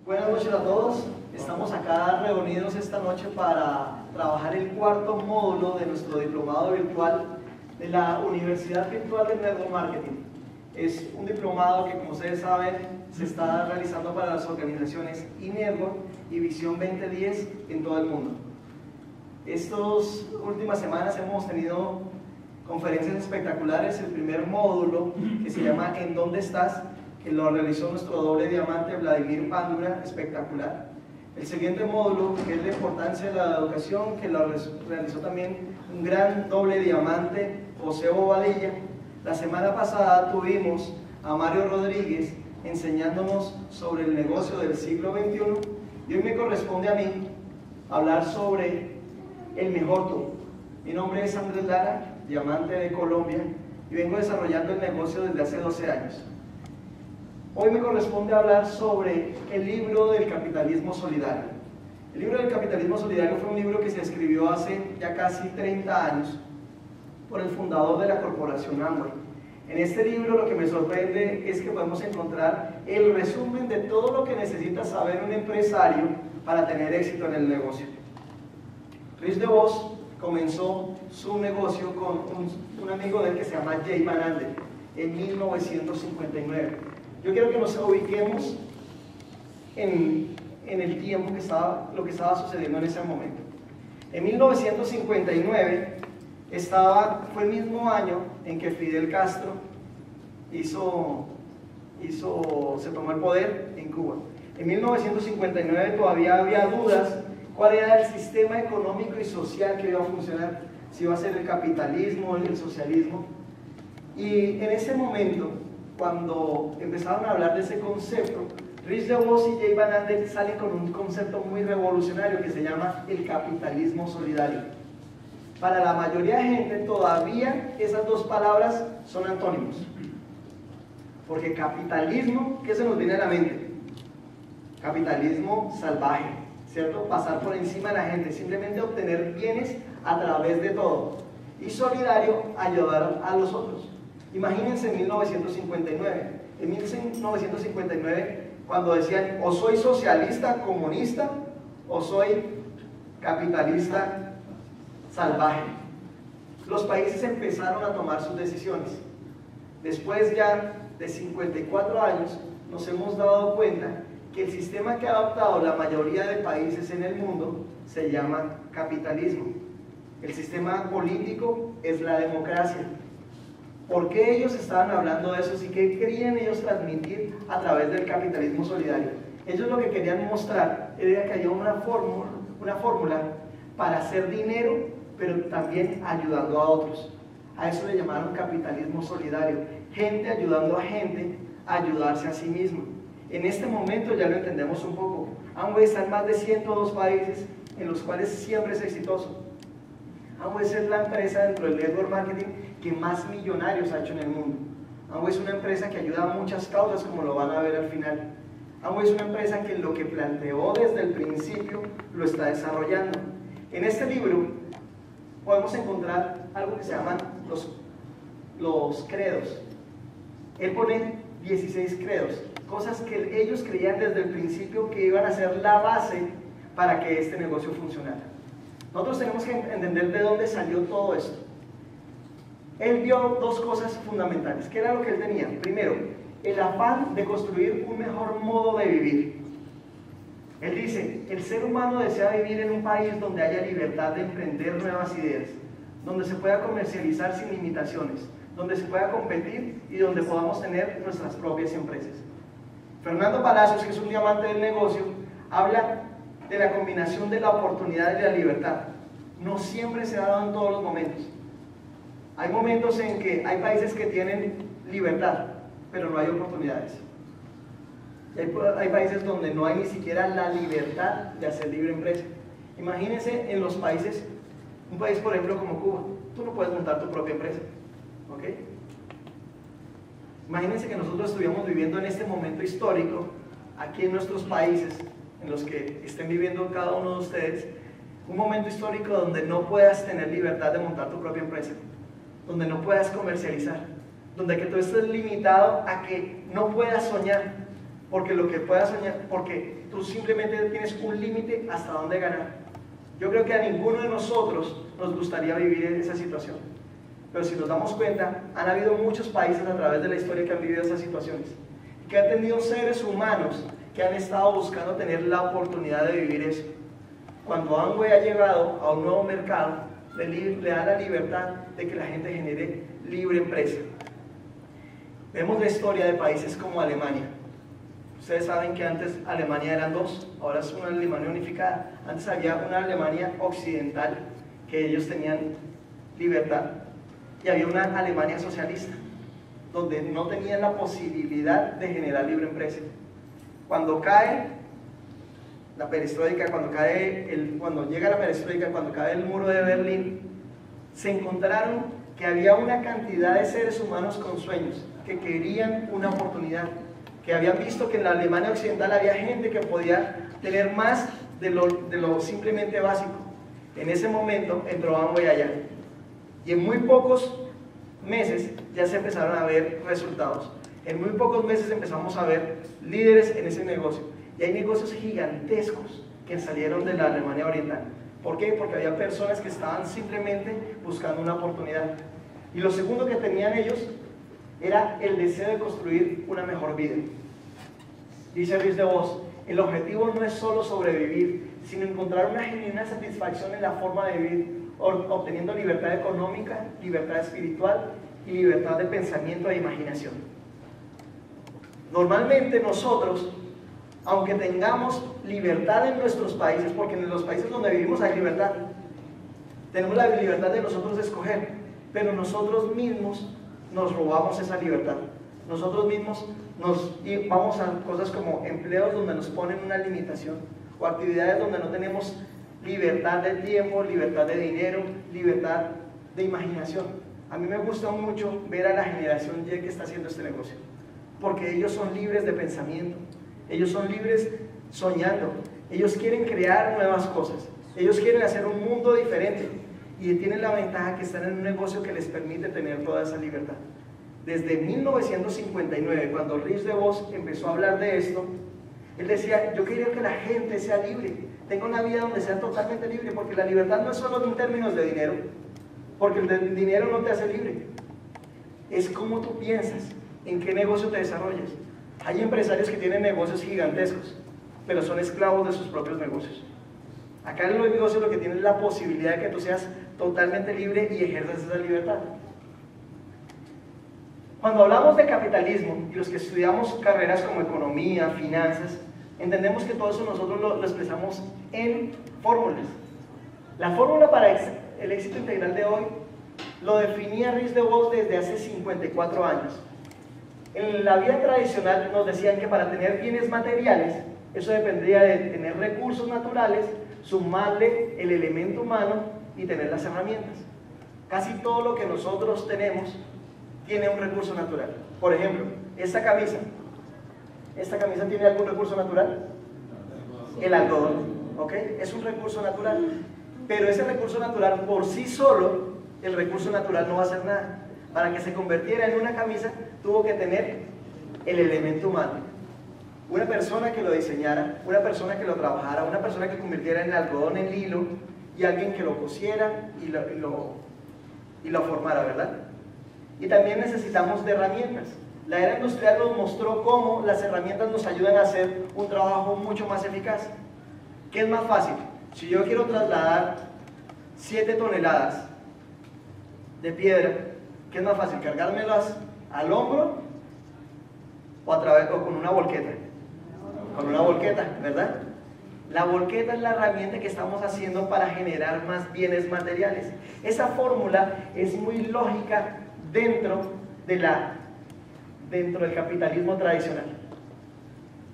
Buenas noches a todos. Estamos acá reunidos esta noche para trabajar el cuarto módulo de nuestro diplomado virtual de la Universidad Virtual de Network Marketing. Es un diplomado que, como ustedes saben, se está realizando para las organizaciones eNetwork y Visión 2010 en todo el mundo. Estas últimas semanas hemos tenido conferencias espectaculares. El primer módulo, que se llama ¿En dónde estás?, que lo realizó nuestro doble diamante Vladimir Pándura, espectacular. El siguiente módulo, que es la importancia de la educación, que lo realizó también un gran doble diamante, José Bobadilla. La semana pasada tuvimos a Mario Rodríguez enseñándonos sobre el negocio del siglo XXI, y hoy me corresponde a mí hablar sobre el mejor tú. Mi nombre es Andrés Lara, diamante de Colombia, y vengo desarrollando el negocio desde hace 12 años. Hoy me corresponde hablar sobre el libro del capitalismo solidario. El libro del capitalismo solidario fue un libro que se escribió hace ya casi 30 años por el fundador de la corporación Amway. En este libro lo que me sorprende es que podemos encontrar el resumen de todo lo que necesita saber un empresario para tener éxito en el negocio. Rich DeVos comenzó su negocio con un amigo de él que se llama Jay Van Andel en 1959. Yo quiero que nos ubiquemos en el tiempo lo que estaba sucediendo en ese momento. En 1959 fue el mismo año en que Fidel Castro se tomó el poder en Cuba. En 1959 todavía había dudas cuál era el sistema económico y social que iba a funcionar, si iba a ser el capitalismo o el socialismo. Y en ese momento, cuando empezaron a hablar de ese concepto, Rich DeVos y Jay Van Andel salen con un concepto muy revolucionario que se llama el capitalismo solidario. Para la mayoría de gente todavía esas dos palabras son antónimos, porque capitalismo, ¿qué se nos viene a la mente? Capitalismo salvaje, ¿cierto? Pasar por encima de la gente, simplemente obtener bienes a través de todo. Y solidario, ayudar a los otros. Imagínense en 1959. En 1959, cuando decían o soy socialista, comunista, o soy capitalista salvaje. Los países empezaron a tomar sus decisiones. Después ya de 54 años, nos hemos dado cuenta que el sistema que ha adoptado la mayoría de países en el mundo se llama capitalismo. El sistema político es la democracia. ¿Por qué ellos estaban hablando de eso? ¿Y qué querían ellos transmitir a través del capitalismo solidario? Ellos lo que querían mostrar era que había una fórmula para hacer dinero, pero también ayudando a otros. A eso le llamaron capitalismo solidario. Gente ayudando a gente a ayudarse a sí mismo. En este momento ya lo entendemos un poco. Amway está en más de 102 países en los cuales siempre es exitoso. Amway es la empresa dentro del network marketing que más millonarios ha hecho en el mundo. Amway es una empresa que ayuda a muchas causas, como lo van a ver al final. Amway es una empresa que lo que planteó desde el principio lo está desarrollando. En este libro podemos encontrar algo que se llaman los credos. Él pone 16 credos, cosas que ellos creían desde el principio que iban a ser la base para que este negocio funcionara. Nosotros tenemos que entender de dónde salió todo esto. Él vio dos cosas fundamentales. ¿Qué era lo que él tenía? Primero, el afán de construir un mejor modo de vivir. Él dice, el ser humano desea vivir en un país donde haya libertad de emprender nuevas ideas, donde se pueda comercializar sin limitaciones, donde se pueda competir y donde podamos tener nuestras propias empresas. Fernando Palacios, que es un diamante del negocio, habla de la combinación de la oportunidad y la libertad. No siempre se ha dado en todos los momentos. Hay momentos en que hay países que tienen libertad, pero no hay oportunidades. Hay países donde no hay ni siquiera la libertad de hacer libre empresa. Imagínense en los países, un país por ejemplo como Cuba, tú no puedes montar tu propia empresa, ¿ok? Imagínense que nosotros estuviéramos viviendo en este momento histórico, aquí en nuestros países, en los que estén viviendo cada uno de ustedes, un momento histórico donde no puedas tener libertad de montar tu propia empresa, donde no puedas comercializar, donde que tú estés limitado a que no puedas soñar, porque lo que puedas soñar, porque tú simplemente tienes un límite hasta dónde ganar. Yo creo que a ninguno de nosotros nos gustaría vivir en esa situación. Pero si nos damos cuenta, han habido muchos países a través de la historia que han vivido esas situaciones. Que han tenido seres humanos que han estado buscando tener la oportunidad de vivir eso. Cuando Amway ha llegado a un nuevo mercado, le da la libertad de que la gente genere libre empresa. Vemos la historia de países como Alemania. Ustedes saben que antes Alemania eran dos, ahora es una Alemania unificada. Antes había una Alemania occidental, que ellos tenían libertad, y había una Alemania socialista, donde no tenían la posibilidad de generar libre empresa. Cuando cae la perestroika, cuando llega la perestroika, cuando cae el muro de Berlín, se encontraron que había una cantidad de seres humanos con sueños, que querían una oportunidad, que habían visto que en la Alemania occidental había gente que podía tener más de lo simplemente básico. En ese momento entró Amway allá, y en muy pocos meses ya se empezaron a ver resultados. En muy pocos meses empezamos a ver líderes en ese negocio, y hay negocios gigantescos que salieron de la Alemania oriental. ¿Por qué? Porque había personas que estaban simplemente buscando una oportunidad. Y lo segundo que tenían ellos era el deseo de construir una mejor vida. Dice Riz DeVos, el objetivo no es solo sobrevivir, sino encontrar una genuina satisfacción en la forma de vivir, obteniendo libertad económica, libertad espiritual y libertad de pensamiento e imaginación. Normalmente nosotros, aunque tengamos libertad en nuestros países, porque en los países donde vivimos hay libertad, tenemos la libertad de nosotros escoger, pero nosotros mismos nos robamos esa libertad. Nosotros mismos vamos a cosas como empleos donde nos ponen una limitación, o actividades donde no tenemos libertad de tiempo, libertad de dinero, libertad de imaginación. A mí me gusta mucho ver a la generación Y que está haciendo este negocio, porque ellos son libres de pensamiento, ellos son libres soñando, ellos quieren crear nuevas cosas, ellos quieren hacer un mundo diferente, y tienen la ventaja que están en un negocio que les permite tener toda esa libertad. Desde 1959, cuando Riz DeVos empezó a hablar de esto, él decía, yo quiero que la gente sea libre, tenga una vida donde sea totalmente libre, porque la libertad no es solo en términos de dinero, porque el dinero no te hace libre, es cómo tú piensas, en qué negocio te desarrollas. Hay empresarios que tienen negocios gigantescos, pero son esclavos de sus propios negocios. Acá en los negocios lo que tienes es la posibilidad de que tú seas totalmente libre y ejerzas esa libertad. Cuando hablamos de capitalismo, y los que estudiamos carreras como economía, finanzas, entendemos que todo eso nosotros lo expresamos en fórmulas. La fórmula para el éxito integral de hoy lo definía Riz DeVos desde hace 54 años. En la vida tradicional nos decían que para tener bienes materiales, eso dependría de tener recursos naturales, sumarle el elemento humano y tener las herramientas. Casi todo lo que nosotros tenemos tiene un recurso natural. Por ejemplo, esta camisa tiene algún recurso natural. El algodón, ¿ok? Es un recurso natural, pero ese recurso natural por sí solo, el recurso natural no va a hacer nada. Para que se convirtiera en una camisa tuvo que tener el elemento humano, una persona que lo diseñara, una persona que lo trabajara, una persona que convirtiera el algodón en hilo, y alguien que lo cosiera y lo formara, ¿verdad? Y también necesitamos de herramientas. La era industrial nos mostró cómo las herramientas nos ayudan a hacer un trabajo mucho más eficaz. ¿Qué es más fácil? Si yo quiero trasladar 7 toneladas de piedra, ¿qué es más fácil? ¿Cargármelas al hombro o con una volqueta? Con una volqueta, ¿verdad? La volqueta es la herramienta que estamos haciendo para generar más bienes materiales. Esa fórmula es muy lógica dentro del capitalismo tradicional.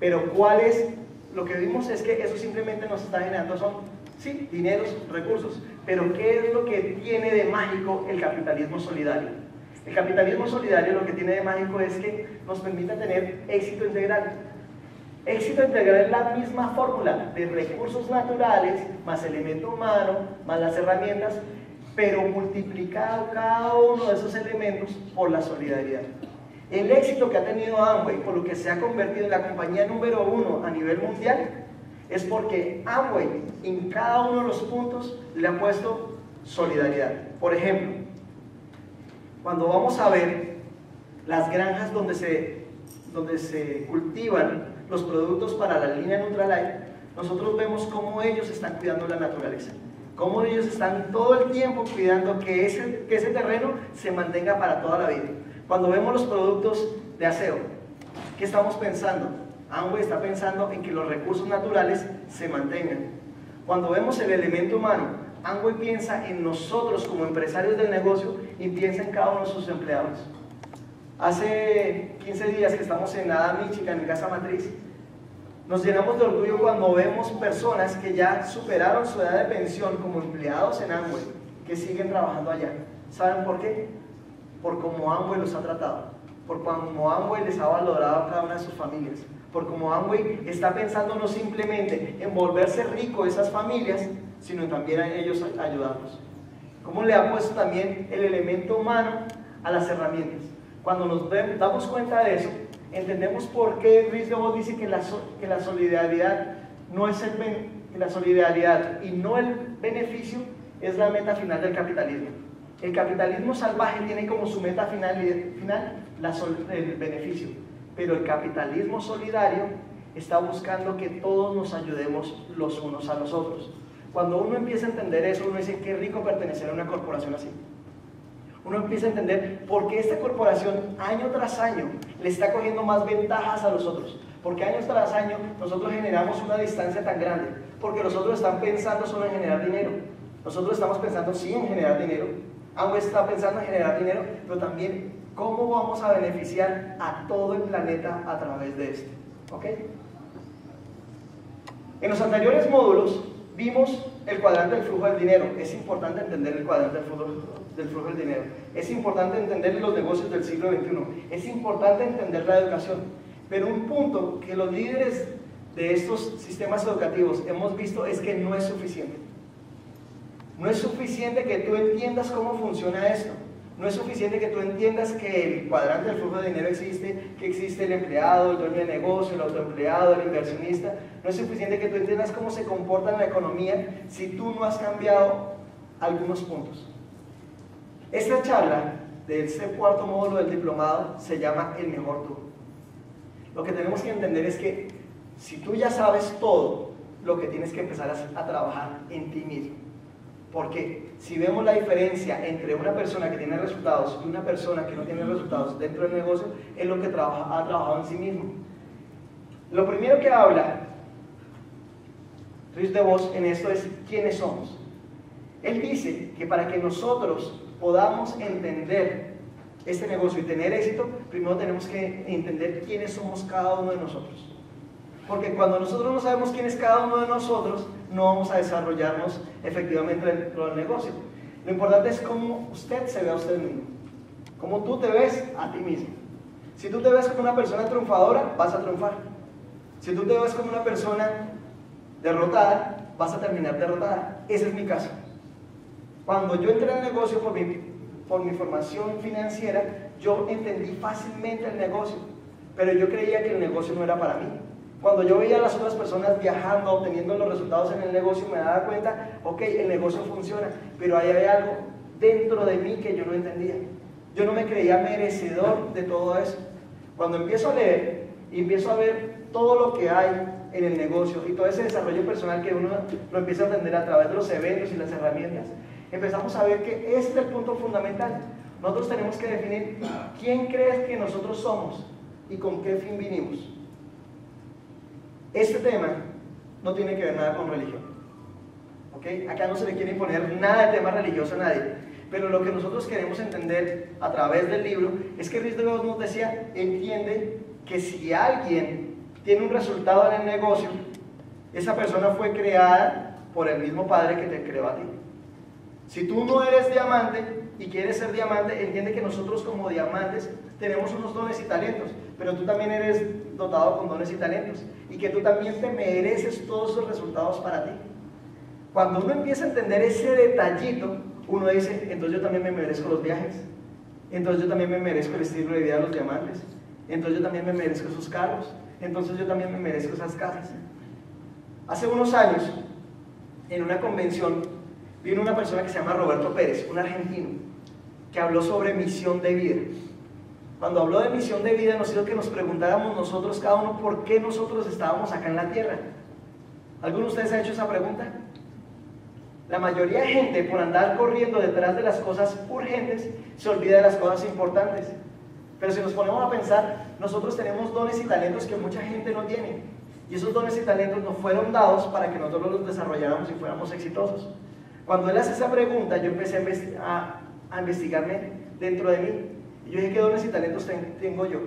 Pero ¿cuál es? Lo que vimos es que eso simplemente nos está generando sí, dineros, recursos. Pero ¿qué es lo que tiene de mágico el capitalismo solidario? El capitalismo solidario lo que tiene de mágico es que nos permite tener éxito integral. Éxito integral es la misma fórmula de recursos naturales, más elemento humano, más las herramientas, pero multiplicado cada uno de esos elementos por la solidaridad. El éxito que ha tenido Amway, por lo que se ha convertido en la compañía número 1 a nivel mundial, Es porque Amway en cada uno de los puntos le ha puesto solidaridad. Por ejemplo, cuando vamos a ver las granjas donde se cultivan los productos para la línea Nutrilite, nosotros vemos cómo ellos están cuidando la naturaleza, cómo ellos están todo el tiempo cuidando que ese terreno se mantenga para toda la vida. Cuando vemos los productos de aseo, ¿qué estamos pensando? Amway está pensando en que los recursos naturales se mantengan. Cuando vemos el elemento humano, Amway piensa en nosotros como empresarios del negocio y piensa en cada uno de sus empleados. Hace 15 días que estamos en Adams, Michigan, en Casa Matriz, nos llenamos de orgullo cuando vemos personas que ya superaron su edad de pensión como empleados en Amway, que siguen trabajando allá. ¿Saben por qué? Por cómo Amway los ha tratado, por cómo Amway les ha valorado a cada una de sus familias, por cómo Amway está pensando no simplemente en volverse rico esas familias, sino también a ellos ayudarlos. Cómo le ha puesto también el elemento humano a las herramientas. Cuando nos damos cuenta de eso, entendemos por qué Rhys DeVos dice que la solidaridad no es que la solidaridad y no el beneficio es la meta final del capitalismo. El capitalismo salvaje tiene como su meta final el beneficio, pero el capitalismo solidario está buscando que todos nos ayudemos los unos a los otros. Cuando uno empieza a entender eso, uno dice, qué rico pertenecer a una corporación así. Uno empieza a entender por qué esta corporación año tras año le está cogiendo más ventajas a los otros. Porque año tras año nosotros generamos una distancia tan grande. Porque los otros están pensando solo en generar dinero. Nosotros estamos pensando sí en generar dinero. Amway está pensando en generar dinero, pero también cómo vamos a beneficiar a todo el planeta a través de esto. ¿Ok? En los anteriores módulos vimos el cuadrante del flujo del dinero. Es importante entender el cuadrante del flujo del dinero. Es importante entender los negocios del siglo XXI. Es importante entender la educación. Pero un punto que los líderes de estos sistemas educativos hemos visto es que no es suficiente. No es suficiente que tú entiendas cómo funciona esto. No es suficiente que tú entiendas que el cuadrante del flujo de dinero existe, que existe el empleado, el dueño de negocio, el autoempleado, el inversionista. No es suficiente que tú entiendas cómo se comporta en la economía si tú no has cambiado algunos puntos. Esta charla de este cuarto módulo del diplomado se llama El Mejor Tú. Lo que tenemos que entender es que si tú ya sabes todo, lo que tienes que empezar a trabajar en ti mismo. Porque si vemos la diferencia entre una persona que tiene resultados y una persona que no tiene resultados dentro del negocio, es lo que ha trabajado en sí mismo. Lo primero que habla Rhys DeVos en esto es quiénes somos. Él dice que para que nosotros podamos entender este negocio y tener éxito, primero tenemos que entender quiénes somos cada uno de nosotros. Porque cuando nosotros no sabemos quién es cada uno de nosotros, no vamos a desarrollarnos efectivamente dentro del negocio. Lo importante es cómo usted se ve a usted mismo, cómo tú te ves a ti mismo. Si tú te ves como una persona triunfadora, vas a triunfar. Si tú te ves como una persona derrotada, vas a terminar derrotada. Ese es mi caso. Cuando yo entré al negocio por mi formación financiera, yo entendí fácilmente el negocio, pero yo creía que el negocio no era para mí. Cuando yo veía a las otras personas viajando, obteniendo los resultados en el negocio, me daba cuenta, ok, el negocio funciona, pero ahí había algo dentro de mí que yo no entendía. Yo no me creía merecedor de todo eso. Cuando empiezo a leer y empiezo a ver todo lo que hay en el negocio y todo ese desarrollo personal que uno lo empieza a entender a través de los eventos y las herramientas, empezamos a ver que este es el punto fundamental. Nosotros tenemos que definir quién crees que nosotros somos y con qué fin vinimos. Este tema no tiene que ver nada con religión, ¿ok? Acá no se le quiere imponer nada de tema religioso a nadie, pero lo que nosotros queremos entender a través del libro es que Rhys DeVos nos decía, entiende que si alguien tiene un resultado en el negocio, esa persona fue creada por el mismo Padre que te creó a ti. Si tú no eres diamante y quieres ser diamante, entiende que nosotros como diamantes tenemos unos dones y talentos, pero tú también eres dotado con dones y talentos y que tú también te mereces todos esos resultados para ti. Cuando uno empieza a entender ese detallito, uno dice, entonces yo también me merezco los viajes, entonces yo también me merezco el estilo de vida de los diamantes, entonces yo también me merezco esos carros, entonces yo también me merezco esas casas. Hace unos años, en una convención, vino una persona que se llama Roberto Pérez, un argentino, que habló sobre misión de vida. Cuando habló de misión de vida, nos hizo que nos preguntáramos nosotros, cada uno, por qué nosotros estábamos acá en la tierra. ¿Alguno de ustedes ha hecho esa pregunta? La mayoría de gente, por andar corriendo detrás de las cosas urgentes, se olvida de las cosas importantes. Pero si nos ponemos a pensar, nosotros tenemos dones y talentos que mucha gente no tiene. Y esos dones y talentos nos fueron dados para que nosotros los desarrolláramos y fuéramos exitosos. Cuando él hace esa pregunta, yo empecé a investigarme dentro de mí. Y yo dije, ¿qué dones y talentos tengo yo?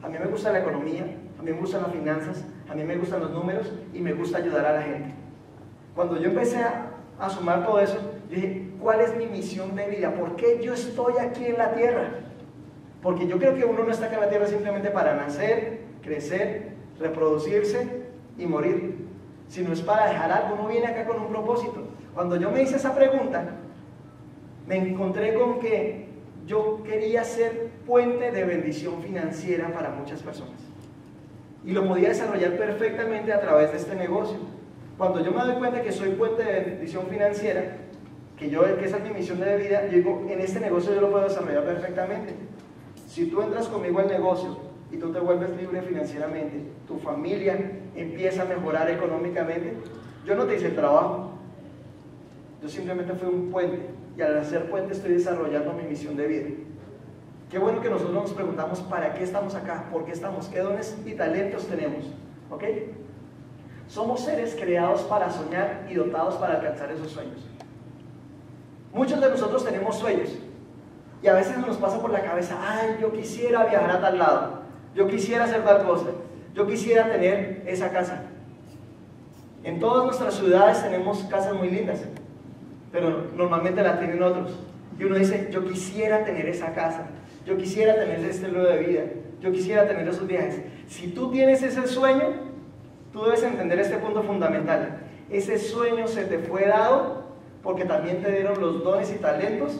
A mí me gusta la economía, a mí me gustan las finanzas, a mí me gustan los números y me gusta ayudar a la gente. Cuando yo empecé a sumar todo eso, yo dije, ¿cuál es mi misión de vida? ¿Por qué yo estoy aquí en la tierra? Porque yo creo que uno no está acá en la tierra simplemente para nacer, crecer, reproducirse y morir, sino es para dejar algo. Uno viene acá con un propósito. Cuando yo me hice esa pregunta, me encontré con que yo quería ser puente de bendición financiera para muchas personas. Y lo podía desarrollar perfectamente a través de este negocio. Cuando yo me doy cuenta que soy puente de bendición financiera, que esa es mi misión de vida, yo digo, en este negocio yo lo puedo desarrollar perfectamente. Si tú entras conmigo al negocio y tú te vuelves libre financieramente, tu familia empieza a mejorar económicamente, yo no te hice el trabajo, yo simplemente fui un puente, y al ser puente estoy desarrollando mi misión de vida. Qué bueno que nosotros nos preguntamos para qué estamos acá, por qué estamos, qué dones y talentos tenemos, ¿ok? Somos seres creados para soñar y dotados para alcanzar esos sueños. Muchos de nosotros tenemos sueños, y a veces nos pasa por la cabeza, ay, yo quisiera viajar a tal lado, yo quisiera hacer tal cosa, yo quisiera tener esa casa. En todas nuestras ciudades tenemos casas muy lindas, pero normalmente la tienen otros. Y uno dice, yo quisiera tener esa casa, yo quisiera tener ese estilo de vida, yo quisiera tener esos viajes. Si tú tienes ese sueño, tú debes entender este punto fundamental. Ese sueño se te fue dado porque también te dieron los dones y talentos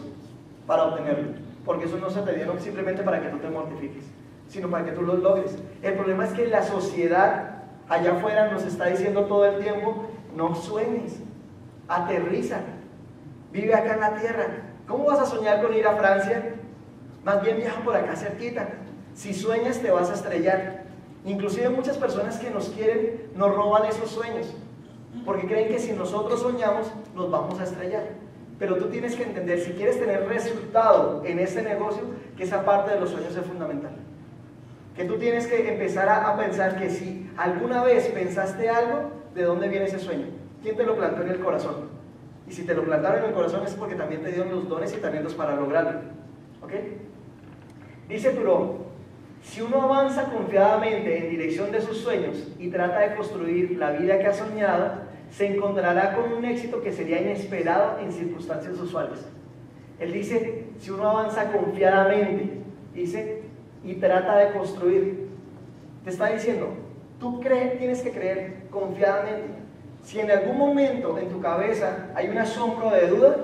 para obtenerlo. Porque eso no se te dieron simplemente para que tú te mortifiques, sino para que tú los logres. El problema es que la sociedad allá afuera nos está diciendo todo el tiempo, no sueñes, aterriza, vive acá en la tierra. ¿Cómo vas a soñar con ir a Francia? Más bien viaja por acá cerquita. Si sueñas te vas a estrellar. Inclusive muchas personas que nos quieren nos roban esos sueños, porque creen que si nosotros soñamos nos vamos a estrellar. Pero tú tienes que entender, si quieres tener resultado en este negocio, que esa parte de los sueños es fundamental. Que tú tienes que empezar a pensar que si alguna vez pensaste algo, ¿de dónde viene ese sueño? ¿Quién te lo plantó en el corazón? Y si te lo plantaron en el corazón es porque también te dieron los dones y talentos para lograrlo. ¿Ok? Dice Thoreau, si uno avanza confiadamente en dirección de sus sueños y trata de construir la vida que ha soñado, se encontrará con un éxito que sería inesperado en circunstancias usuales. Él dice, si uno avanza confiadamente, dice, y trata de construir, te está diciendo, tú tienes que creer confiadamente. Si en algún momento en tu cabeza hay un asombro de duda,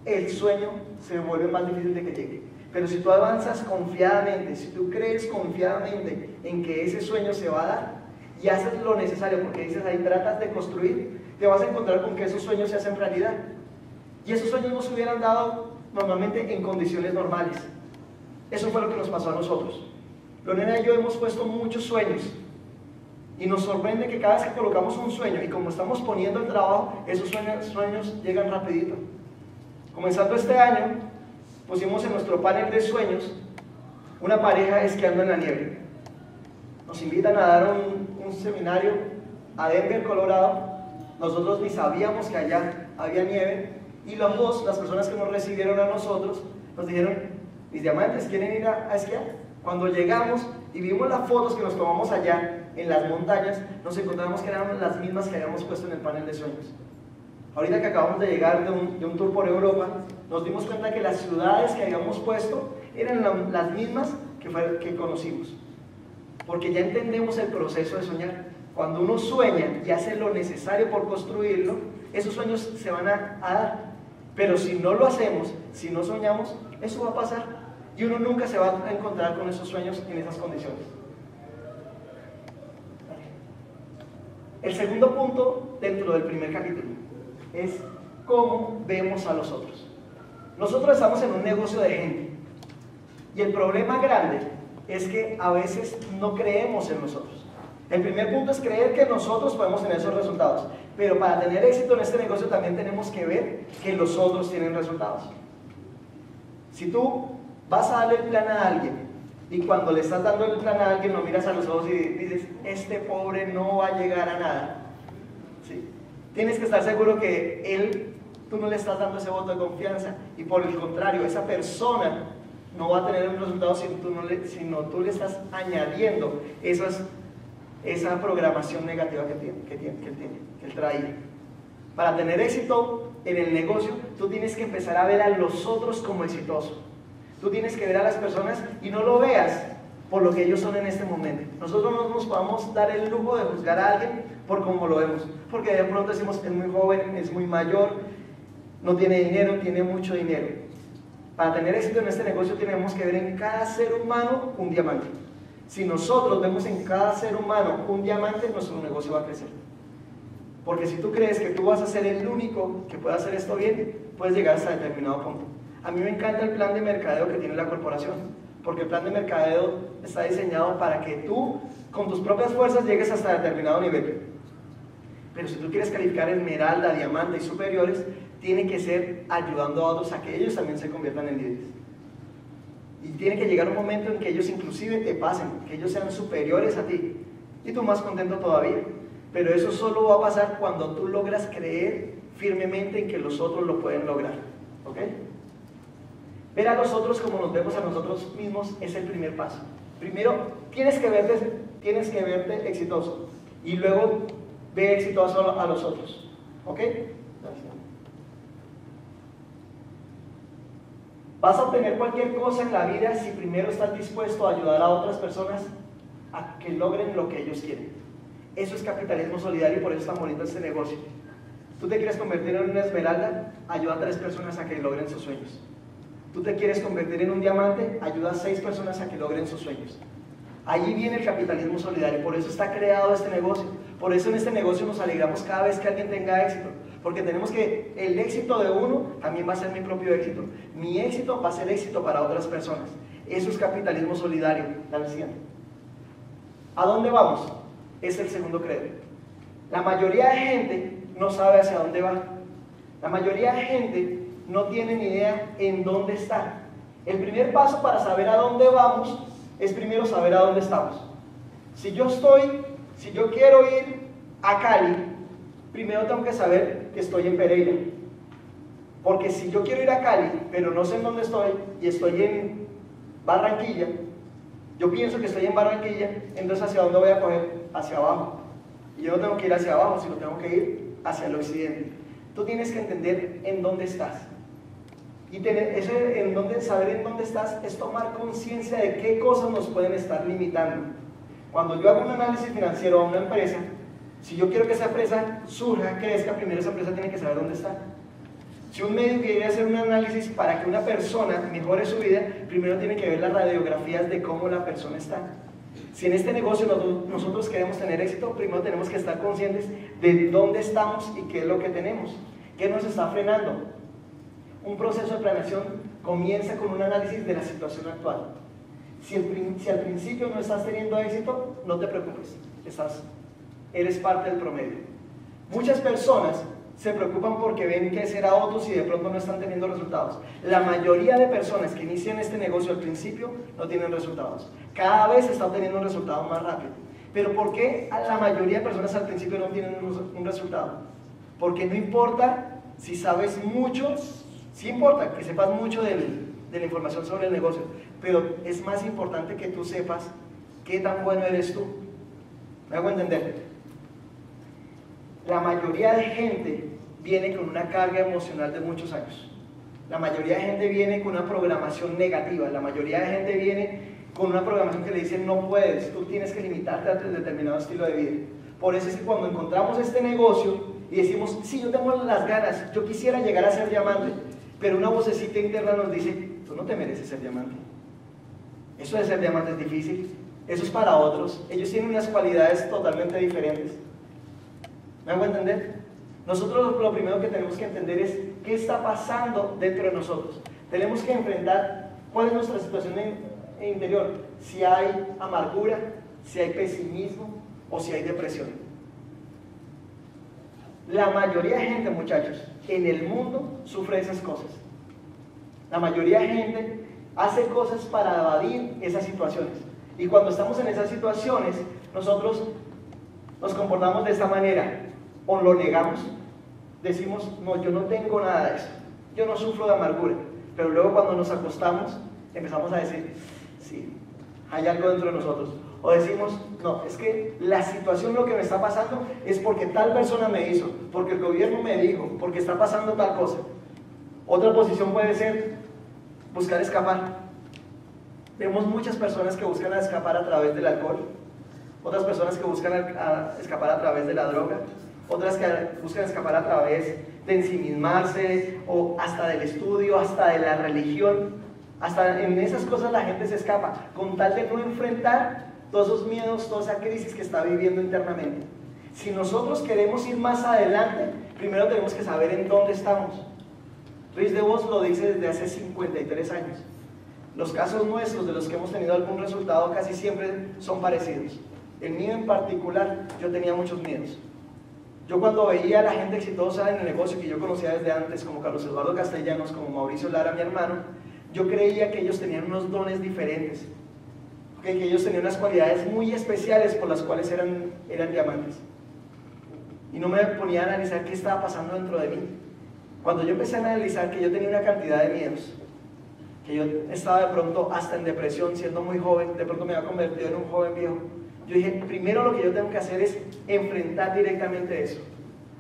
el sueño se vuelve más difícil de que llegue. Pero si tú avanzas confiadamente, si tú crees confiadamente en que ese sueño se va a dar y haces lo necesario, porque dices ahí tratas de construir, te vas a encontrar con que esos sueños se hacen realidad. Y esos sueños no se hubieran dado normalmente en condiciones normales. Eso fue lo que nos pasó a nosotros. Lorena y yo hemos puesto muchos sueños y nos sorprende que cada vez que colocamos un sueño y como estamos poniendo el trabajo, esos sueños llegan rapidito. Comenzando este año, pusimos en nuestro panel de sueños una pareja esquiando en la nieve. Nos invitan a dar un seminario a Denver, Colorado. Nosotros ni sabíamos que allá había nieve y los dos, las personas que nos recibieron a nosotros, nos dijeron, mis diamantes, ¿quieren ir a esquiar? Cuando llegamos y vimos las fotos que nos tomamos allá en las montañas, nos encontramos que eran las mismas que habíamos puesto en el panel de sueños. Ahorita que acabamos de llegar de un tour por Europa, nos dimos cuenta que las ciudades que habíamos puesto eran las mismas que conocimos. Porque ya entendemos el proceso de soñar. Cuando uno sueña y hace lo necesario por construirlo, esos sueños se van a dar. Pero si no lo hacemos, si no soñamos, eso va a pasar. Y uno nunca se va a encontrar con esos sueños en esas condiciones. El segundo punto dentro del primer capítulo es cómo vemos a los otros. Nosotros estamos en un negocio de gente y el problema grande es que a veces no creemos en nosotros. El primer punto es creer que nosotros podemos tener esos resultados, pero para tener éxito en este negocio también tenemos que ver que los otros tienen resultados. Si tú vas a darle el plan a alguien y cuando le estás dando el plan a alguien lo miras a los ojos y dices, este pobre no va a llegar a nada, ¿sí? Tienes que estar seguro que tú no le estás dando ese voto de confianza y por el contrario, esa persona no va a tener un resultado sino tú le estás añadiendo esa programación negativa que él traía. Para tener éxito en el negocio, tú tienes que empezar a ver a los otros como exitosos. Tú tienes que ver a las personas y no lo veas por lo que ellos son en este momento. Nosotros no nos podemos dar el lujo de juzgar a alguien por cómo lo vemos, porque de pronto decimos, es muy joven, es muy mayor, no tiene dinero, tiene mucho dinero. Para tener éxito en este negocio tenemos que ver en cada ser humano un diamante. Si nosotros vemos en cada ser humano un diamante, nuestro negocio va a crecer. Porque si tú crees que tú vas a ser el único que pueda hacer esto bien, puedes llegar hasta determinado punto. A mí me encanta el plan de mercadeo que tiene la corporación, porque el plan de mercadeo está diseñado para que tú, con tus propias fuerzas, llegues hasta determinado nivel. Pero si tú quieres calificar esmeralda, diamante y superiores, tiene que ser ayudando a otros a que ellos también se conviertan en líderes. Y tiene que llegar un momento en que ellos inclusive te pasen, que ellos sean superiores a ti. Y tú más contento todavía. Pero eso solo va a pasar cuando tú logras creer firmemente en que los otros lo pueden lograr. ¿Ok? Ver a los otros como nos vemos a nosotros mismos es el primer paso. Primero, tienes que verte exitoso. Y luego, ve exitoso a los otros. ¿Ok? Vas a obtener cualquier cosa en la vida si primero estás dispuesto a ayudar a otras personas a que logren lo que ellos quieren. Eso es capitalismo solidario y por eso es tan bonito este negocio. Tú te quieres convertir en una esmeralda, ayuda a 3 personas a que logren sus sueños. Tú te quieres convertir en un diamante, ayuda a 6 personas a que logren sus sueños. Allí viene el capitalismo solidario, por eso está creado este negocio. Por eso en este negocio nos alegramos cada vez que alguien tenga éxito. Porque tenemos que el éxito de uno también va a ser mi propio éxito. Mi éxito va a ser éxito para otras personas. Eso es capitalismo solidario. Dale siguiente. ¿A dónde vamos? Es el segundo credo. La mayoría de gente no sabe hacia dónde va. La mayoría de gente no tiene ni idea en dónde está. El primer paso para saber a dónde vamos es primero saber a dónde estamos. Si yo quiero ir a Cali, primero tengo que saber que estoy en Pereira. Porque si yo quiero ir a Cali, pero no sé en dónde estoy, y estoy en Barranquilla, yo pienso que estoy en Barranquilla, entonces ¿hacia dónde voy a coger? Hacia abajo. Y yo no tengo que ir hacia abajo, sino tengo que ir hacia el occidente. Tú tienes que entender en dónde estás. Y saber en dónde estás es tomar conciencia de qué cosas nos pueden estar limitando. Cuando yo hago un análisis financiero a una empresa, si yo quiero que esa empresa surja, crezca, primero esa empresa tiene que saber dónde está. Si un médico quiere hacer un análisis para que una persona mejore su vida, primero tiene que ver las radiografías de cómo la persona está. Si en este negocio nosotros queremos tener éxito, primero tenemos que estar conscientes de dónde estamos y qué es lo que tenemos, qué nos está frenando. Un proceso de planeación comienza con un análisis de la situación actual. Si al principio no estás teniendo éxito, no te preocupes, eres parte del promedio. Muchas personas se preocupan porque ven crecer a otros y de pronto no están teniendo resultados. La mayoría de personas que inician este negocio al principio no tienen resultados. Cada vez está obteniendo un resultado más rápido. Pero ¿por qué la mayoría de personas al principio no tienen un resultado? Porque no importa si sabes mucho, sí importa que sepas mucho de la información sobre el negocio, pero es más importante que tú sepas qué tan bueno eres tú. ¿Me hago entender? La mayoría de gente viene con una carga emocional de muchos años. La mayoría de gente viene con una programación negativa. La mayoría de gente viene con una programación que le dice no puedes, tú tienes que limitarte a determinado estilo de vida. Por eso es que cuando encontramos este negocio y decimos, sí, yo tengo las ganas, yo quisiera llegar a ser diamante, pero una vocecita interna nos dice, tú no te mereces ser diamante. Eso de ser diamante es difícil, eso es para otros, ellos tienen unas cualidades totalmente diferentes. ¿Me hago entender? Nosotros lo primero que tenemos que entender es qué está pasando dentro de nosotros. Tenemos que enfrentar cuál es nuestra situación interior, si hay amargura, si hay pesimismo o si hay depresión. La mayoría de gente, muchachos, en el mundo sufre esas cosas. La mayoría de gente hace cosas para evadir esas situaciones. Y cuando estamos en esas situaciones, nosotros nos comportamos de esta manera. O lo negamos, decimos, no, yo no tengo nada de eso, yo no sufro de amargura. Pero luego cuando nos acostamos, empezamos a decir, sí, hay algo dentro de nosotros. O decimos, no, es que la situación, lo que me está pasando es porque tal persona me hizo, porque el gobierno me dijo, porque está pasando tal cosa. Otra posición puede ser buscar escapar. Vemos muchas personas que buscan escapar a través del alcohol, otras personas que buscan escapar a través de la droga, otras que buscan escapar a través de ensimismarse, o hasta del estudio, hasta de la religión. Hasta en esas cosas la gente se escapa, con tal de no enfrentar todos esos miedos, toda esa crisis que está viviendo internamente. Si nosotros queremos ir más adelante, primero tenemos que saber en dónde estamos. Ruiz de Vos lo dice desde hace 53 años. Los casos nuestros, de los que hemos tenido algún resultado, casi siempre son parecidos. El mío en particular, yo tenía muchos miedos. Yo cuando veía a la gente exitosa en el negocio que yo conocía desde antes, como Carlos Eduardo Castellanos, como Mauricio Lara, mi hermano, yo creía que ellos tenían unos dones diferentes, que ellos tenían unas cualidades muy especiales por las cuales eran diamantes. Y no me ponía a analizar qué estaba pasando dentro de mí. Cuando yo empecé a analizar que yo tenía una cantidad de miedos, que yo estaba de pronto hasta en depresión, siendo muy joven, de pronto me había convertido en un joven viejo, yo dije, primero lo que yo tengo que hacer es enfrentar directamente eso.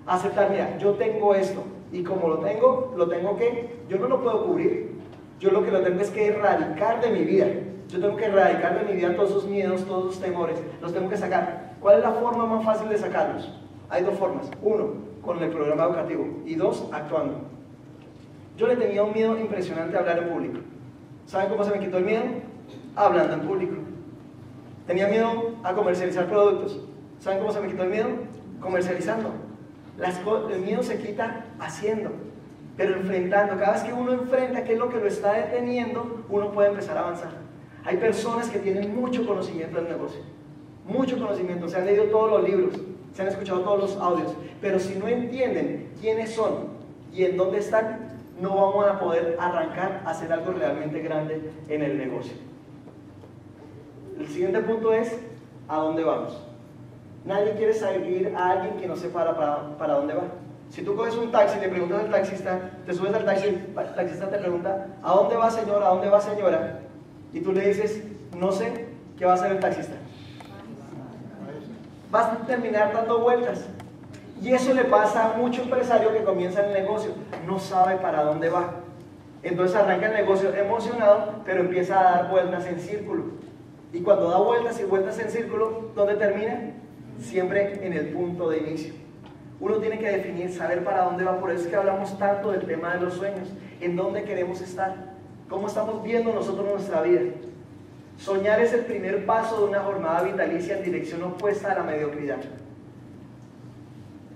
Aceptar, mira, yo tengo esto, y como lo tengo que, yo no lo puedo cubrir. Yo lo que lo tengo es que erradicar de mi vida. Yo tengo que erradicar de mi vida todos esos miedos, todos esos temores, los tengo que sacar. ¿Cuál es la forma más fácil de sacarlos? Hay dos formas. Uno, con el programa educativo, y dos, actuando. Yo le tenía un miedo impresionante a hablar en público. ¿Saben cómo se me quitó el miedo? Hablando en público. Tenía miedo a comercializar productos. ¿Saben cómo se me quitó el miedo? Comercializando. El miedo se quita haciendo, pero enfrentando. Cada vez que uno enfrenta qué es lo que lo está deteniendo, uno puede empezar a avanzar. Hay personas que tienen mucho conocimiento del negocio, mucho conocimiento, se han leído todos los libros, se han escuchado todos los audios, pero si no entienden quiénes son y en dónde están, no vamos a poder arrancar a hacer algo realmente grande en el negocio. El siguiente punto es, ¿a dónde vamos? Nadie quiere seguir a alguien que no sepa para dónde va. Si tú coges un taxi y le preguntas al taxista, te subes al taxi, el taxista te pregunta, ¿a dónde va señor? ¿A dónde va señora? Y tú le dices, no sé, ¿qué va a hacer el taxista? Vas a terminar dando vueltas. Y eso le pasa a mucho empresario que comienza el negocio, no sabe para dónde va. Entonces arranca el negocio emocionado, pero empieza a dar vueltas en círculo. Y cuando da vueltas y vueltas en círculo, ¿dónde termina? Siempre en el punto de inicio. Uno tiene que definir, saber para dónde va. Por eso es que hablamos tanto del tema de los sueños, en dónde queremos estar, cómo estamos viendo nosotros nuestra vida. Soñar es el primer paso de una jornada vitalicia en dirección opuesta a la mediocridad.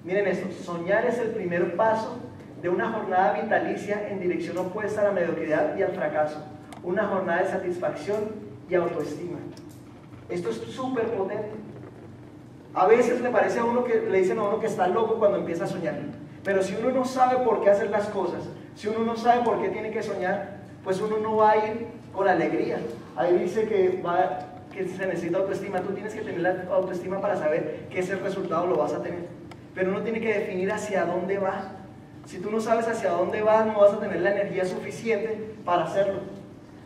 Miren esto, soñar es el primer paso de una jornada vitalicia en dirección opuesta a la mediocridad y al fracaso. Una jornada de satisfacción y autoestima. Esto es súper potente. A veces le parece a uno le dicen a uno que está loco cuando empieza a soñar. Pero si uno no sabe por qué hacer las cosas, si uno no sabe por qué tiene que soñar, pues uno no va a ir con alegría. Ahí dice que se necesita autoestima. Tú tienes que tener la autoestima para saber que ese resultado lo vas a tener. Pero uno tiene que definir hacia dónde va. Si tú no sabes hacia dónde vas, no vas a tener la energía suficiente para hacerlo.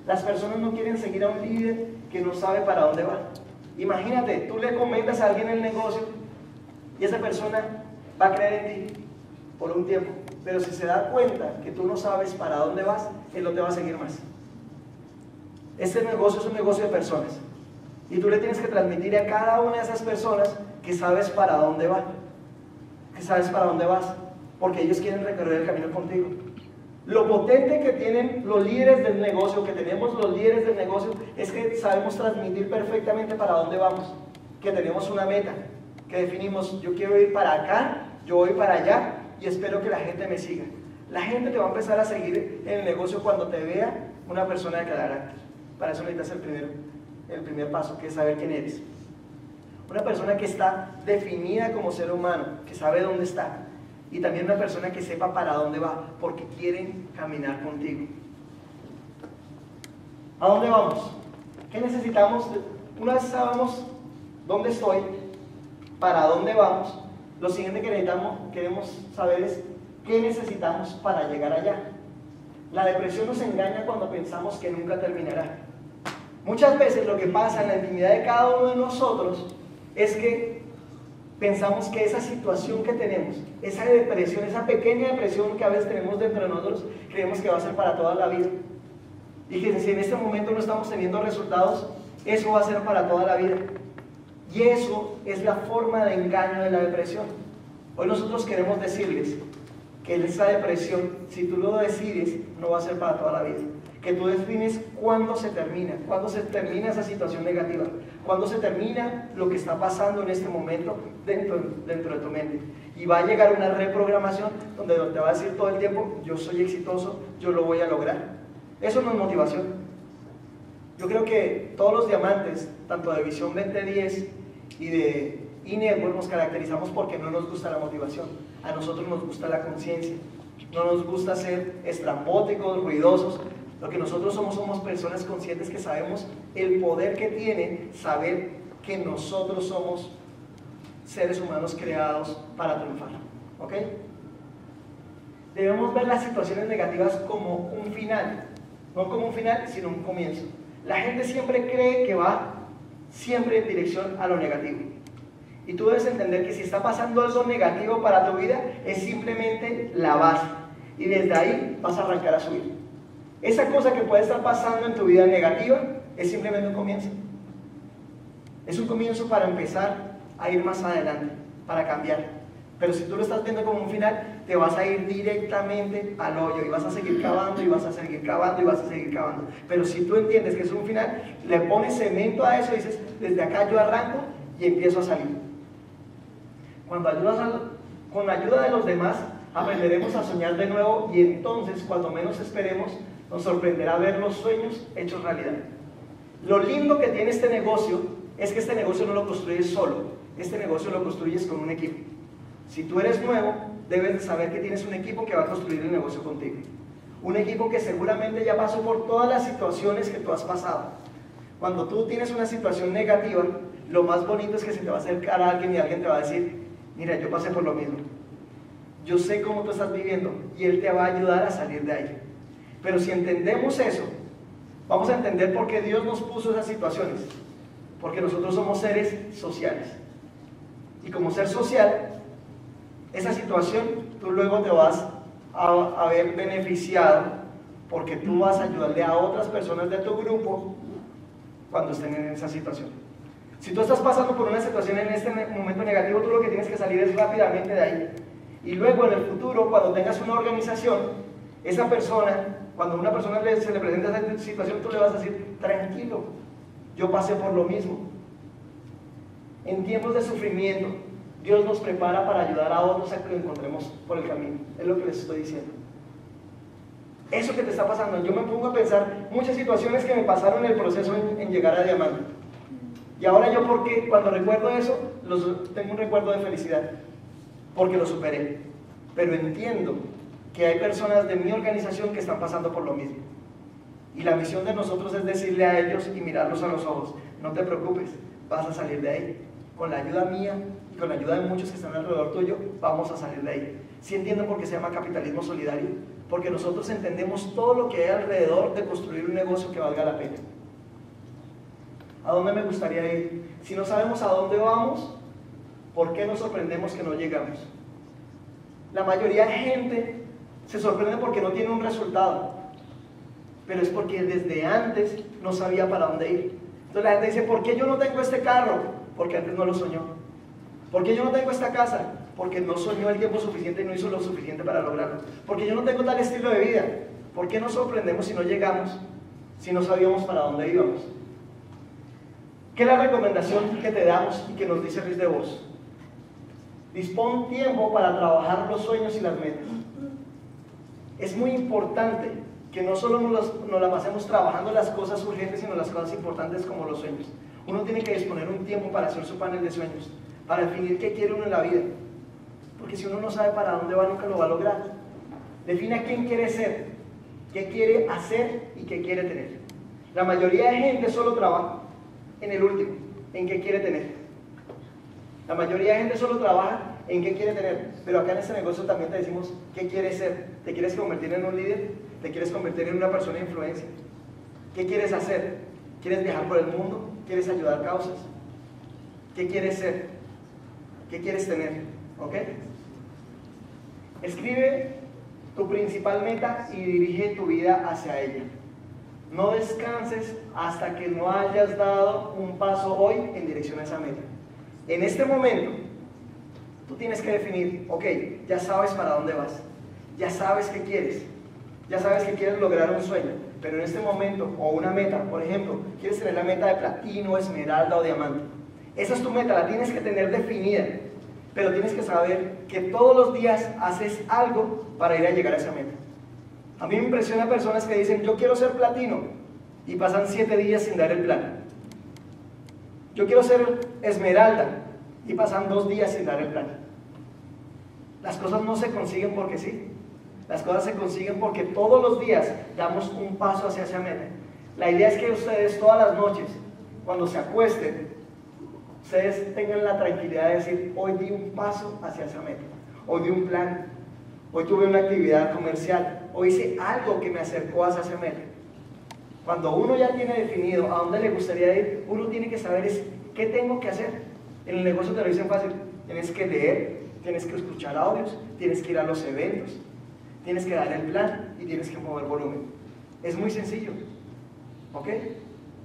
Las personas no quieren seguir a un líder que no sabe para dónde va. Imagínate, tú le comentas a alguien el negocio y esa persona va a creer en ti por un tiempo, pero si se da cuenta que tú no sabes para dónde vas, él no te va a seguir más. Este negocio es un negocio de personas y tú le tienes que transmitir a cada una de esas personas que sabes para dónde va, que sabes para dónde vas, porque ellos quieren recorrer el camino contigo. Lo potente que tienen los líderes del negocio, que tenemos los líderes del negocio, es que sabemos transmitir perfectamente para dónde vamos, que tenemos una meta, que definimos, yo quiero ir para acá yo voy para allá y espero que la gente me siga. La gente te va a empezar a seguir en el negocio cuando te vea una persona de carácter. Para eso necesitas el primer paso, que es saber quién eres. Una persona que está definida como ser humano, que sabe dónde está. Y también una persona que sepa para dónde va, porque quieren caminar contigo. ¿A dónde vamos? ¿Qué necesitamos? Una vez sabemos dónde estoy, para dónde vamos, lo siguiente que queremos saber es qué necesitamos para llegar allá. La depresión nos engaña cuando pensamos que nunca terminará. Muchas veces lo que pasa en la intimidad de cada uno de nosotros es que pensamos que esa situación que tenemos, esa depresión, esa pequeña depresión que a veces tenemos dentro de nosotros, creemos que va a ser para toda la vida. Y que si en este momento no estamos teniendo resultados, eso va a ser para toda la vida. Y eso es la forma de engaño de la depresión. Hoy nosotros queremos decirles que esa depresión, si tú lo decides, no va a ser para toda la vida. Que tú defines cuándo se termina esa situación negativa, cuándo se termina lo que está pasando en este momento dentro de tu mente. Y va a llegar una reprogramación donde te va a decir todo el tiempo, yo soy exitoso, yo lo voy a lograr. Eso no es motivación. Yo creo que todos los diamantes, tanto de Visión 2010 y de eNetwork, nos caracterizamos porque no nos gusta la motivación. A nosotros nos gusta la conciencia. No nos gusta ser estrambóticos, ruidosos. Lo que nosotros somos personas conscientes que sabemos el poder que tiene saber que nosotros somos seres humanos creados para triunfar. ¿Ok? Debemos ver las situaciones negativas como un final. No como un final, sino un comienzo. La gente siempre cree que va siempre en dirección a lo negativo. Y tú debes entender que si está pasando algo negativo para tu vida, es simplemente la base. Y desde ahí vas a arrancar a subir. Esa cosa que puede estar pasando en tu vida negativa es simplemente un comienzo. Es un comienzo para empezar a ir más adelante, para cambiar. Pero si tú lo estás viendo como un final, te vas a ir directamente al hoyo y vas a seguir cavando y vas a seguir cavando y vas a seguir cavando. Pero si tú entiendes que es un final, le pones cemento a eso y dices, desde acá yo arranco y empiezo a salir. Cuando con la ayuda de los demás, aprenderemos a soñar de nuevo y entonces, cuando menos esperemos, nos sorprenderá ver los sueños hechos realidad. Lo lindo que tiene este negocio es que este negocio no lo construyes solo, este negocio lo construyes con un equipo. Si tú eres nuevo, debes de saber que tienes un equipo que va a construir el negocio contigo. Un equipo que seguramente ya pasó por todas las situaciones que tú has pasado. Cuando tú tienes una situación negativa, lo más bonito es que se te va a acercar a alguien y alguien te va a decir, mira, yo pasé por lo mismo. Yo sé cómo tú estás viviendo y él te va a ayudar a salir de ahí. Pero si entendemos eso, vamos a entender por qué Dios nos puso esas situaciones. Porque nosotros somos seres sociales. Y como ser social, esa situación tú luego te vas a ver beneficiado porque tú vas a ayudarle a otras personas de tu grupo cuando estén en esa situación. Si tú estás pasando por una situación en este momento negativo, tú lo que tienes que salir es rápidamente de ahí. Y luego en el futuro, cuando tengas una organización, esa persona, cuando a una persona se le presenta esa situación, tú le vas a decir, tranquilo, yo pasé por lo mismo. En tiempos de sufrimiento, Dios nos prepara para ayudar a otros a que lo encontremos por el camino. Es lo que les estoy diciendo. Eso que te está pasando, yo me pongo a pensar muchas situaciones que me pasaron en el proceso en llegar a Diamante. Y ahora yo, porque cuando recuerdo eso, tengo un recuerdo de felicidad, porque lo superé. Pero entiendo que hay personas de mi organización que están pasando por lo mismo. Y la misión de nosotros es decirle a ellos y mirarlos a los ojos, no te preocupes, vas a salir de ahí. Con la ayuda mía y con la ayuda de muchos que están alrededor tuyo, vamos a salir de ahí. ¿Sí entienden por qué se llama capitalismo solidario? Porque nosotros entendemos todo lo que hay alrededor de construir un negocio que valga la pena. ¿A dónde me gustaría ir? Si no sabemos a dónde vamos, ¿por qué nos sorprendemos que no llegamos? La mayoría de gente se sorprende porque no tiene un resultado, pero es porque desde antes no sabía para dónde ir. Entonces la gente dice, ¿por qué yo no tengo este carro? Porque antes no lo soñó. ¿Por qué yo no tengo esta casa? Porque no soñó el tiempo suficiente y no hizo lo suficiente para lograrlo. Porque yo no tengo tal estilo de vida. ¿Por qué nos sorprendemos si no llegamos? Si no sabíamos para dónde íbamos. ¿Qué es la recomendación que te damos y que nos dice Luis de Vos? Dispón tiempo para trabajar los sueños y las metas. Es muy importante que no solo nos la pasemos trabajando las cosas urgentes, sino las cosas importantes como los sueños. Uno tiene que disponer un tiempo para hacer su panel de sueños, para definir qué quiere uno en la vida. Porque si uno no sabe para dónde va, nunca lo va a lograr. Defina quién quiere ser, qué quiere hacer y qué quiere tener. La mayoría de gente solo trabaja en el último, en qué quiere tener. La mayoría de gente solo trabaja en qué quiere tener, pero acá en este negocio también te decimos qué quieres ser. ¿Te quieres convertir en un líder? ¿Te quieres convertir en una persona de influencia? ¿Qué quieres hacer? ¿Quieres viajar por el mundo? ¿Quieres ayudar causas? ¿Qué quieres ser? ¿Qué quieres tener? ¿Ok? Escribe tu principal meta y dirige tu vida hacia ella. No descanses hasta que no hayas dado un paso hoy en dirección a esa meta. En este momento, tú tienes que definir, ok, ya sabes para dónde vas, ya sabes qué quieres, ya sabes que quieres lograr un sueño, pero en este momento, o una meta, por ejemplo, quieres tener la meta de platino, esmeralda o diamante. Esa es tu meta, la tienes que tener definida, pero tienes que saber que todos los días haces algo para ir a llegar a esa meta. A mí me impresiona personas que dicen, yo quiero ser platino, y pasan 7 días sin dar el plan. Yo quiero ser esmeralda, y pasan 2 días sin dar el plan. Las cosas no se consiguen porque sí. Las cosas se consiguen porque todos los días damos un paso hacia esa meta. La idea es que ustedes todas las noches, cuando se acuesten, ustedes tengan la tranquilidad de decir, hoy di un paso hacia esa meta. Hoy di un plan. Hoy tuve una actividad comercial. Hoy hice algo que me acercó hacia esa meta. Cuando uno ya tiene definido a dónde le gustaría ir, uno tiene que saber qué tengo que hacer. En el negocio te lo dicen fácil. Tienes que leer, tienes que escuchar audios, tienes que ir a los eventos, tienes que dar el plan y tienes que mover volumen. Es muy sencillo. ¿Ok?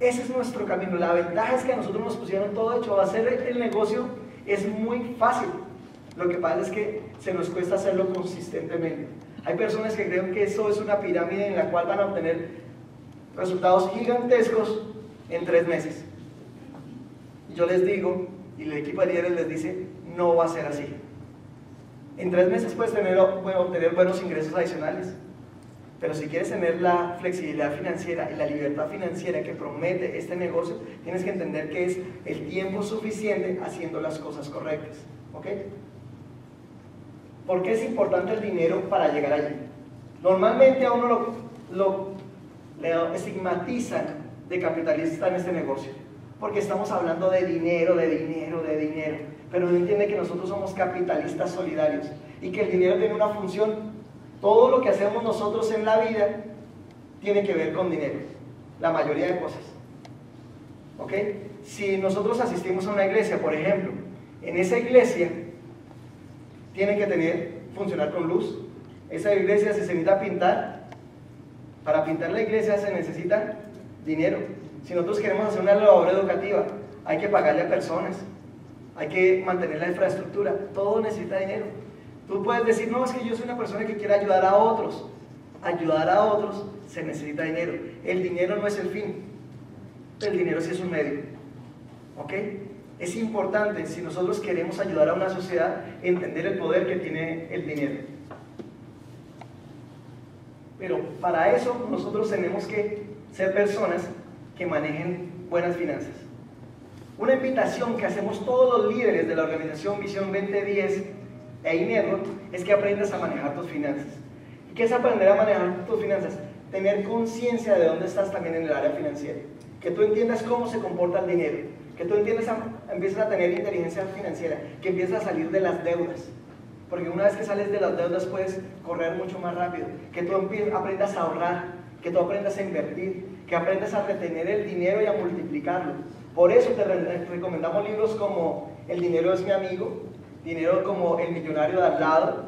Ese es nuestro camino. La ventaja es que a nosotros nos pusieron todo hecho. Hacer el negocio es muy fácil. Lo que pasa es que se nos cuesta hacerlo consistentemente. Hay personas que creen que eso es una pirámide en la cual van a obtener resultados gigantescos en 3 meses. Y yo les digo, y el equipo de líderes les dice, no va a ser así. En 3 meses puedes obtener buenos ingresos adicionales, pero si quieres tener la flexibilidad financiera y la libertad financiera que promete este negocio, tienes que entender que es el tiempo suficiente haciendo las cosas correctas. ¿Ok? ¿Por qué es importante el dinero para llegar allí? Normalmente a uno le estigmatizan de capitalista en este negocio, porque estamos hablando de dinero, pero no entiende que nosotros somos capitalistas solidarios y que el dinero tiene una función. Todo lo que hacemos nosotros en la vida tiene que ver con dinero, la mayoría de cosas. ¿Ok? Si nosotros asistimos a una iglesia, por ejemplo, en esa iglesia tiene que funcionar con luz. Esa iglesia se necesita pintar. Para pintar la iglesia se necesita dinero. Si nosotros queremos hacer una labor educativa, hay que pagarle a personas, hay que mantener la infraestructura, todo necesita dinero. Tú puedes decir, no, es que yo soy una persona que quiere ayudar a otros. Ayudar a otros se necesita dinero. El dinero no es el fin, el dinero sí es un medio. ¿Ok? Es importante, si nosotros queremos ayudar a una sociedad, entender el poder que tiene el dinero. Pero para eso nosotros tenemos que ser personas que manejen buenas finanzas. Una invitación que hacemos todos los líderes de la organización Visión 2010 e iNetwork es que aprendas a manejar tus finanzas. ¿Y qué es aprender a manejar tus finanzas? Tener conciencia de dónde estás también en el área financiera. Que tú entiendas cómo se comporta el dinero. Que tú empieces a tener inteligencia financiera. Que empieces a salir de las deudas. Porque una vez que sales de las deudas puedes correr mucho más rápido. Que tú aprendas a ahorrar. Que tú aprendas a invertir. Que aprendas a retener el dinero y a multiplicarlo. Por eso te recomendamos libros como El dinero es mi amigo, Dinero como El millonario de al lado,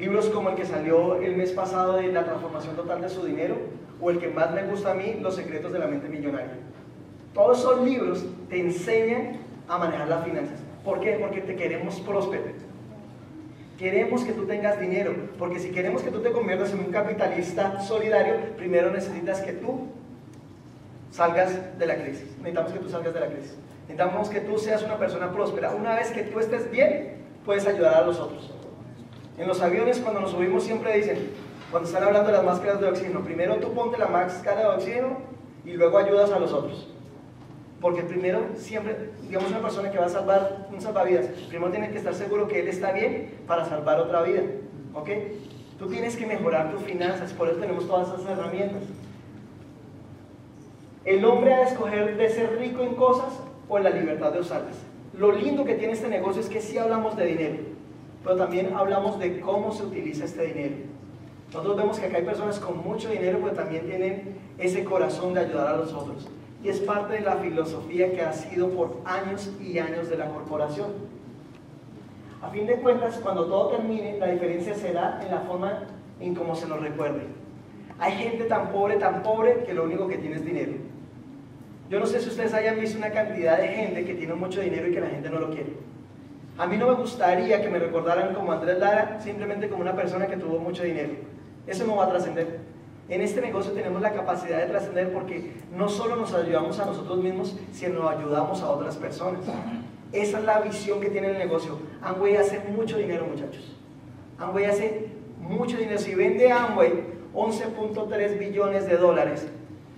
libros como el que salió el mes pasado de La transformación total de su dinero, o el que más me gusta a mí, Los secretos de la mente millonaria. Todos esos libros te enseñan a manejar las finanzas. ¿Por qué? Porque te queremos próspero. Queremos que tú tengas dinero, porque si queremos que tú te conviertas en un capitalista solidario, primero necesitas que tú salgas de la crisis. Necesitamos que tú salgas de la crisis. Necesitamos que tú seas una persona próspera. Una vez que tú estés bien, puedes ayudar a los otros. En los aviones, cuando nos subimos, siempre dicen, cuando están hablando de las máscaras de oxígeno, primero tú ponte la máscara de oxígeno y luego ayudas a los otros. Porque primero, siempre, digamos, una persona que va a salvar un salvavidas, primero tiene que estar seguro que él está bien para salvar otra vida. ¿Ok? Tú tienes que mejorar tus finanzas, por eso tenemos todas esas herramientas. El hombre ha de escoger de ser rico en cosas o en la libertad de usarlas. Lo lindo que tiene este negocio es que sí hablamos de dinero, pero también hablamos de cómo se utiliza este dinero. Nosotros vemos que acá hay personas con mucho dinero, pero también tienen ese corazón de ayudar a los otros. Y es parte de la filosofía que ha sido por años y años de la corporación. A fin de cuentas, cuando todo termine, la diferencia será en la forma en cómo se nos recuerde. Hay gente tan pobre, que lo único que tiene es dinero. Yo no sé si ustedes hayan visto una cantidad de gente que tiene mucho dinero y que la gente no lo quiere. A mí no me gustaría que me recordaran como Andrés Lara, simplemente como una persona que tuvo mucho dinero. Eso no va a trascender. En este negocio tenemos la capacidad de trascender porque no solo nos ayudamos a nosotros mismos, sino ayudamos a otras personas. Esa es la visión que tiene el negocio. Amway hace mucho dinero, muchachos. Amway hace mucho dinero. Si vende Amway 11.3 billones de dólares,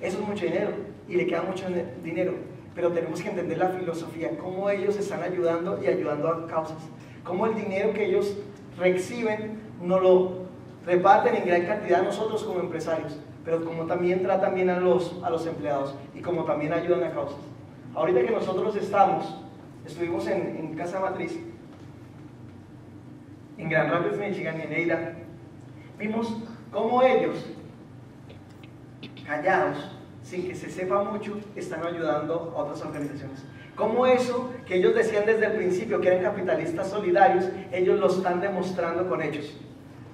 eso es mucho dinero y le queda mucho dinero. Pero tenemos que entender la filosofía, cómo ellos están ayudando y ayudando a causas. Cómo el dinero que ellos reciben nos lo reparten en gran cantidad a nosotros como empresarios, pero como también tratan bien a los empleados y como también ayudan a causas. Ahorita que nosotros estuvimos en Casa Matriz, en Grand Rapids, Michigan y en Eira, vimos cómo ellos, callados, sin que se sepa mucho, están ayudando a otras organizaciones. Como eso que ellos decían desde el principio que eran capitalistas solidarios, ellos lo están demostrando con hechos.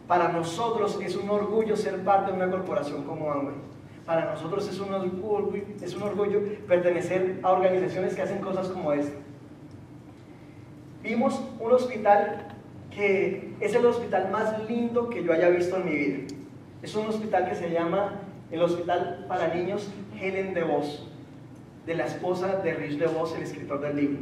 Para nosotros es un orgullo ser parte de una corporación como Amway. Para nosotros es un orgullo pertenecer a organizaciones que hacen cosas como esta. Vimos un hospital que es el hospital más lindo que yo haya visto en mi vida. Es un hospital que se llama el Hospital para Niños Helen DeVos, de la esposa de Rich DeVos, el escritor del libro.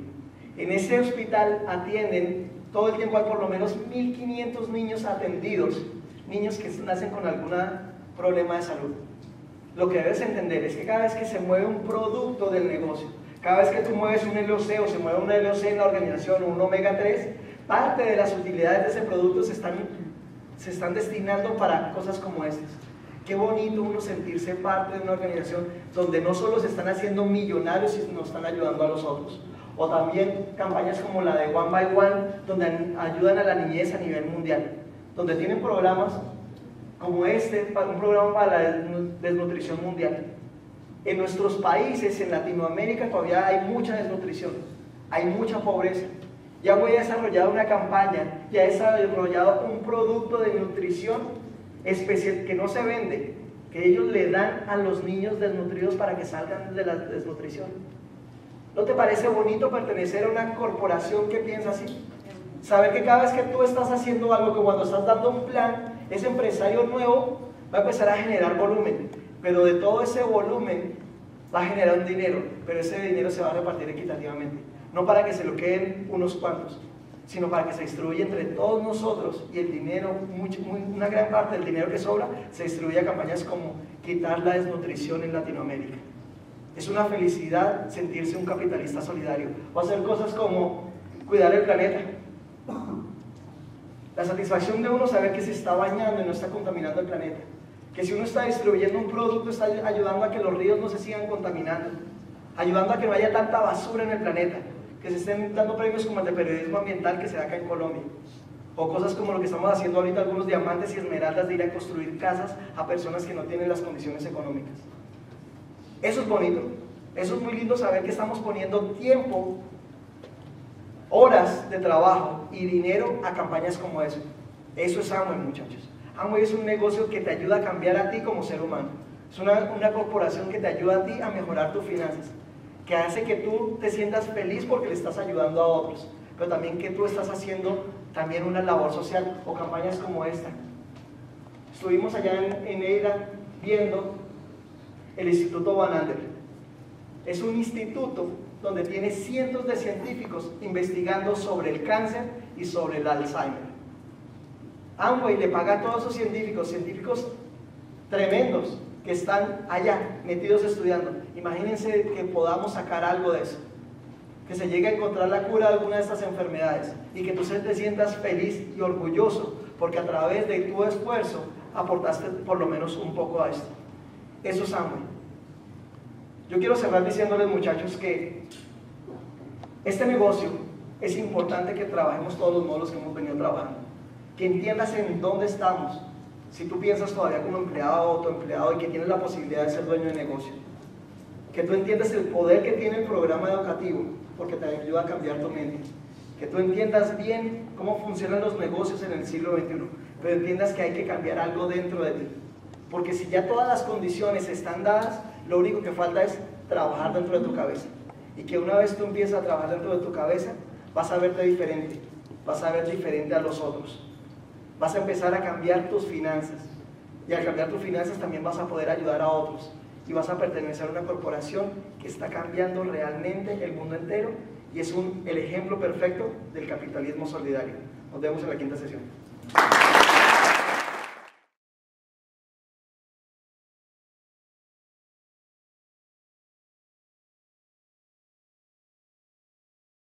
En ese hospital atienden todo el tiempo hay por lo menos 1.500 niños atendidos, niños que nacen con algún problema de salud. Lo que debes entender es que cada vez que se mueve un producto del negocio, cada vez que tú mueves un LOC o se mueve un LOC en la organización o un omega 3, parte de las utilidades de ese producto se están destinando para cosas como estas. Qué bonito uno sentirse parte de una organización donde no solo se están haciendo millonarios, sino están ayudando a los otros. O también campañas como la de One by One, donde ayudan a la niñez a nivel mundial, donde tienen programas como este, un programa para la desnutrición mundial. En nuestros países, en Latinoamérica, todavía hay mucha desnutrición, hay mucha pobreza. Ya voy a desarrollar una campaña, ya he desarrollado un producto de nutrición especial que no se vende, que ellos le dan a los niños desnutridos para que salgan de la desnutrición. ¿No te parece bonito pertenecer a una corporación que piensa así? Saber que cada vez que tú estás haciendo algo, que cuando estás dando un plan, ese empresario nuevo va a empezar a generar volumen, pero de todo ese volumen va a generar un dinero, pero ese dinero se va a repartir equitativamente, no para que se lo queden unos cuantos, sino para que se distribuya entre todos nosotros y el dinero, una gran parte del dinero que sobra, se distribuye a campañas como quitar la desnutrición en Latinoamérica. Es una felicidad sentirse un capitalista solidario o hacer cosas como cuidar el planeta. La satisfacción de uno saber que se está bañando y no está contaminando el planeta. Que si uno está distribuyendo un producto, está ayudando a que los ríos no se sigan contaminando, ayudando a que no haya tanta basura en el planeta, que se estén dando premios como el de periodismo ambiental que se da acá en Colombia, o cosas como lo que estamos haciendo ahorita, algunos diamantes y esmeraldas de ir a construir casas a personas que no tienen las condiciones económicas. Eso es bonito, eso es muy lindo saber que estamos poniendo tiempo, horas de trabajo y dinero a campañas como eso. Eso es Amway, muchachos. Amway es un negocio que te ayuda a cambiar a ti como ser humano. Es una corporación que te ayuda a ti a mejorar tus finanzas, que hace que tú te sientas feliz porque le estás ayudando a otros, pero también que tú estás haciendo también una labor social o campañas como esta. Estuvimos allá en Eira viendo el Instituto Van Andel. Es un instituto donde tiene cientos de científicos investigando sobre el cáncer y sobre el Alzheimer. Amway le paga a todos esos científicos tremendos que están allá metidos estudiando. Imagínense que podamos sacar algo de eso, que se llegue a encontrar la cura de alguna de estas enfermedades y que tú te sientas feliz y orgulloso porque a través de tu esfuerzo aportaste por lo menos un poco a esto. Eso es Amway. Yo quiero cerrar diciéndoles, muchachos, que este negocio es importante que trabajemos todos los módulos que hemos venido trabajando, que entiendas en dónde estamos. Si tú piensas todavía como empleado o autoempleado y que tienes la posibilidad de ser dueño de negocio, que tú entiendas el poder que tiene el programa educativo, porque te ayuda a cambiar tu mente, que tú entiendas bien cómo funcionan los negocios en el siglo XXI, pero entiendas que hay que cambiar algo dentro de ti, porque si ya todas las condiciones están dadas, lo único que falta es trabajar dentro de tu cabeza, y que una vez tú empiezas a trabajar dentro de tu cabeza, vas a verte diferente, vas a ver diferente a los otros. Vas a empezar a cambiar tus finanzas, y al cambiar tus finanzas también vas a poder ayudar a otros, y vas a pertenecer a una corporación que está cambiando realmente el mundo entero, y es el ejemplo perfecto del capitalismo solidario. Nos vemos en la quinta sesión.